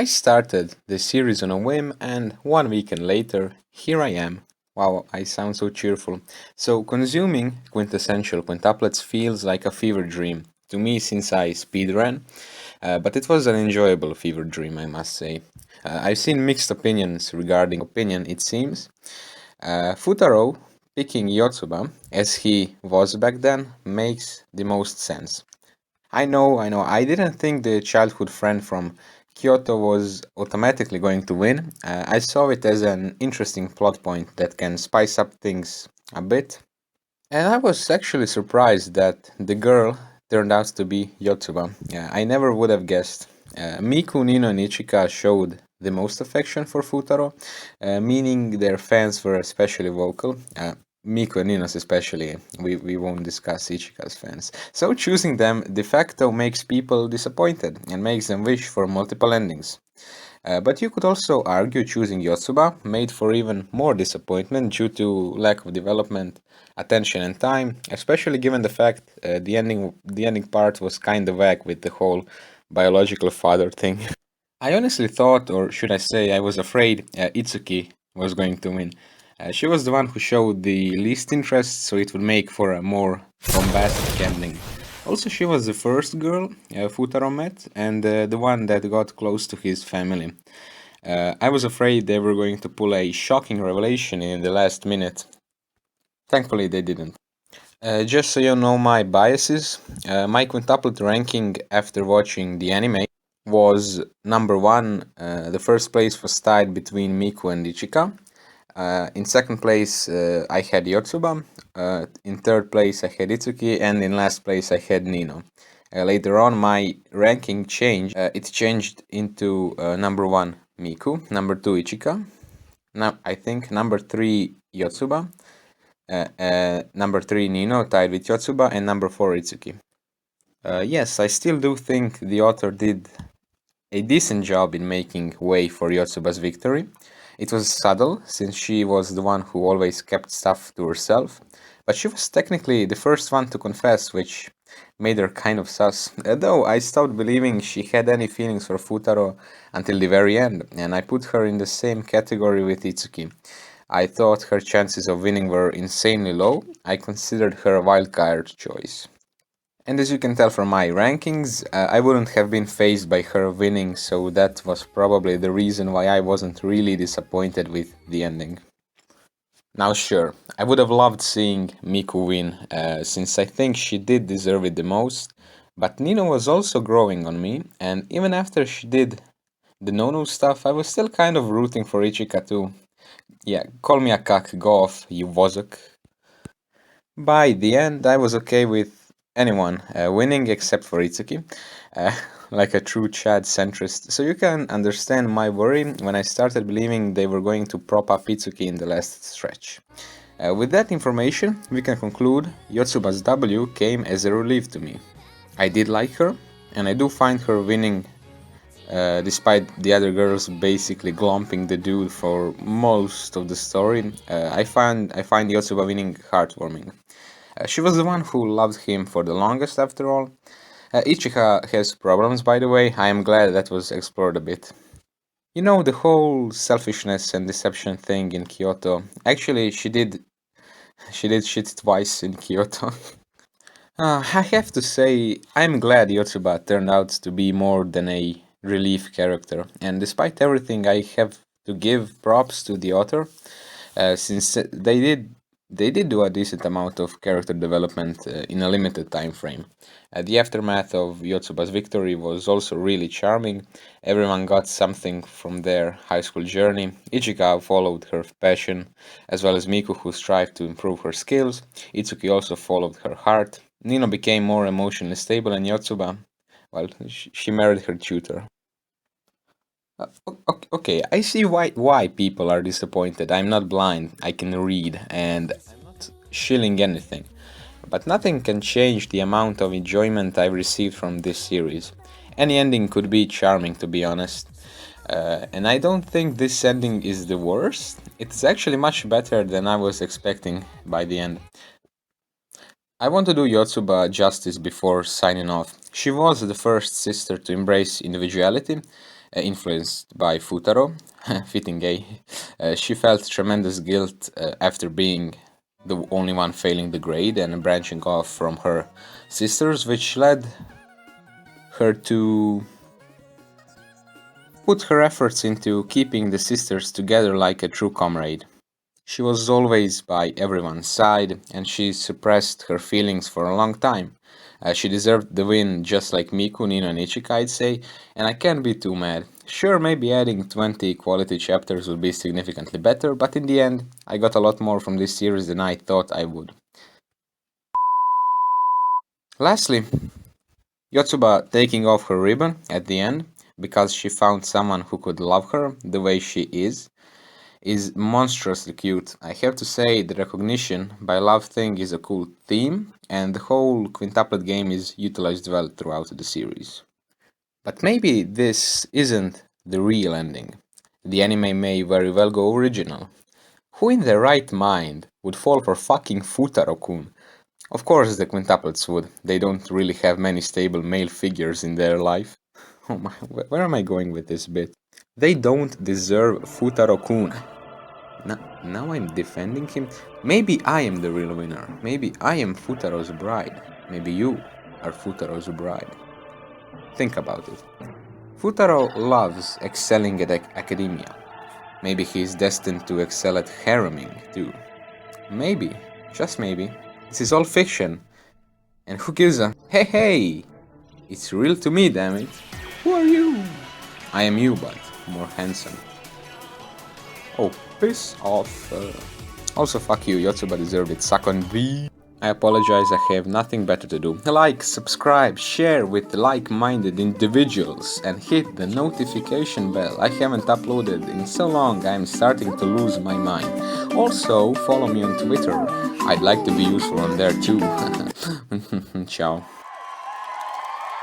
I started the series on a whim, and one weekend later, here I am. Wow, I sound so cheerful. So, consuming quintessential quintuplets feels like a fever dream to me since I speedran, but it was an enjoyable fever dream, I must say. I've seen mixed opinions regarding opinion, it seems. Futaro picking Yotsuba, as he was back then, makes the most sense. I know. I didn't think the childhood friend from Kyoto was automatically going to win. I saw it as an interesting plot point that can spice up things a bit. And I was actually surprised that the girl turned out to be Yotsuba. Yeah, I never would have guessed. Miku, Nino, and Ichika showed the most affection for Futaro, meaning their fans were especially vocal. Miku and Ninos especially, we won't discuss Ichika's fans. So choosing them de facto makes people disappointed and makes them wish for multiple endings. But you could also argue choosing Yotsuba made for even more disappointment due to lack of development, attention, and time, especially given the fact the ending part was kind of vague with the whole biological father thing. I honestly thought, or should I say, I was afraid Itsuki was going to win. She was the one who showed the least interest, so it would make for a more bombastic ending. Also, she was the first girl Futaro met, and the one that got close to his family. I was afraid they were going to pull a shocking revelation in the last minute. Thankfully, they didn't. Just so you know my biases, my quintuplet ranking after watching the anime was number one. The first place was tied between Miku and Ichika. In second place, I had Yotsuba. In third place, I had Itsuki, and in last place, I had Nino. Later on, my ranking changed. It changed into number one Miku, number two Ichika. Now I think number three Yotsuba, number three Nino tied with Yotsuba, and number four Itsuki. Yes, I still do think the author did a decent job in making way for Yotsuba's victory. It was subtle, since she was the one who always kept stuff to herself, but she was technically the first one to confess, which made her kind of sus. Though I stopped believing she had any feelings for Futaro until the very end, and I put her in the same category with Itsuki. I thought her chances of winning were insanely low. I considered her a wildcard choice. And as you can tell from my rankings, I wouldn't have been fazed by her winning, so that was probably the reason why I wasn't really disappointed with the ending. Now, sure, I would have loved seeing Miku win, since I think she did deserve it the most, but Nino was also growing on me, and even after she did the no-no stuff, I was still kind of rooting for Ichika too. Yeah, call me a cuck, go off, you wozok. By the end, I was okay with anyone winning except for Itsuki, uh, like a true Chad centrist. So you can understand my worry when I started believing they were going to prop up Itsuki in the last stretch. With that information, we can conclude Yotsuba's W came as a relief to me. I did like her, and I do find her winning despite the other girls basically glomping the dude for most of the story. I find Yotsuba winning heartwarming. She was the one who loved him for the longest, after all. Ichika has problems, by the way. I am glad that was explored a bit. You know, the whole selfishness and deception thing in Kyoto. Actually, she did shit twice in Kyoto. I have to say, I'm glad Yotsuba turned out to be more than a relief character, and despite everything, I have to give props to the author, since they did do a decent amount of character development in a limited time frame. The aftermath of Yotsuba's victory was also really charming. Everyone got something from their high school journey. Ichika followed her passion, as well as Miku, who strived to improve her skills. Itsuki also followed her heart. Nino became more emotionally stable, and Yotsuba, well, she married her tutor. Okay, I see why people are disappointed. I'm not blind, I can read, and I'm not shilling anything. But nothing can change the amount of enjoyment I've received from this series. Any ending could be charming, to be honest. And I don't think this ending is the worst. It's actually much better than I was expecting by the end. I want to do Yotsuba justice before signing off. She was the first sister to embrace individuality, influenced by Futaro, fitting gay. She felt tremendous guilt after being the only one failing the grade and branching off from her sisters, which led her to put her efforts into keeping the sisters together like a true comrade. She was always by everyone's side, and she suppressed her feelings for a long time. She deserved the win just like Miku, Nino, and Ichika, I'd say, and I can't be too mad. Sure, maybe adding 20 quality chapters would be significantly better, but in the end, I got a lot more from this series than I thought I would. Lastly, Yotsuba taking off her ribbon at the end because she found someone who could love her the way she is monstrously cute. I have to say, the recognition by love thing is a cool theme, and the whole quintuplet game is utilized well throughout the series. But maybe this isn't the real ending. The anime may very well go original. Who in their right mind would fall for fucking Futaro-kun? Of course the quintuplets would. They don't really have many stable male figures in their life. Oh my, where am I going with this bit? They don't deserve Futaro-kun. Now I'm defending him. Maybe I am the real winner. Maybe I am Futaro's bride. Maybe you are Futaro's bride. Think about it. Futaro loves excelling at academia. Maybe he is destined to excel at hareming too. Maybe, just maybe, this is all fiction. And who gives a hey, it's real to me, damn it. Who are you? I am you, but more handsome. Oh, piss off. Also, fuck you, Yotsuba deserved it. Suck on V. I apologize, I have nothing better to do. Like, subscribe, share with like-minded individuals, and hit the notification bell. I haven't uploaded in so long, I'm starting to lose my mind. Also, follow me on Twitter. I'd like to be useful on there too. Ciao.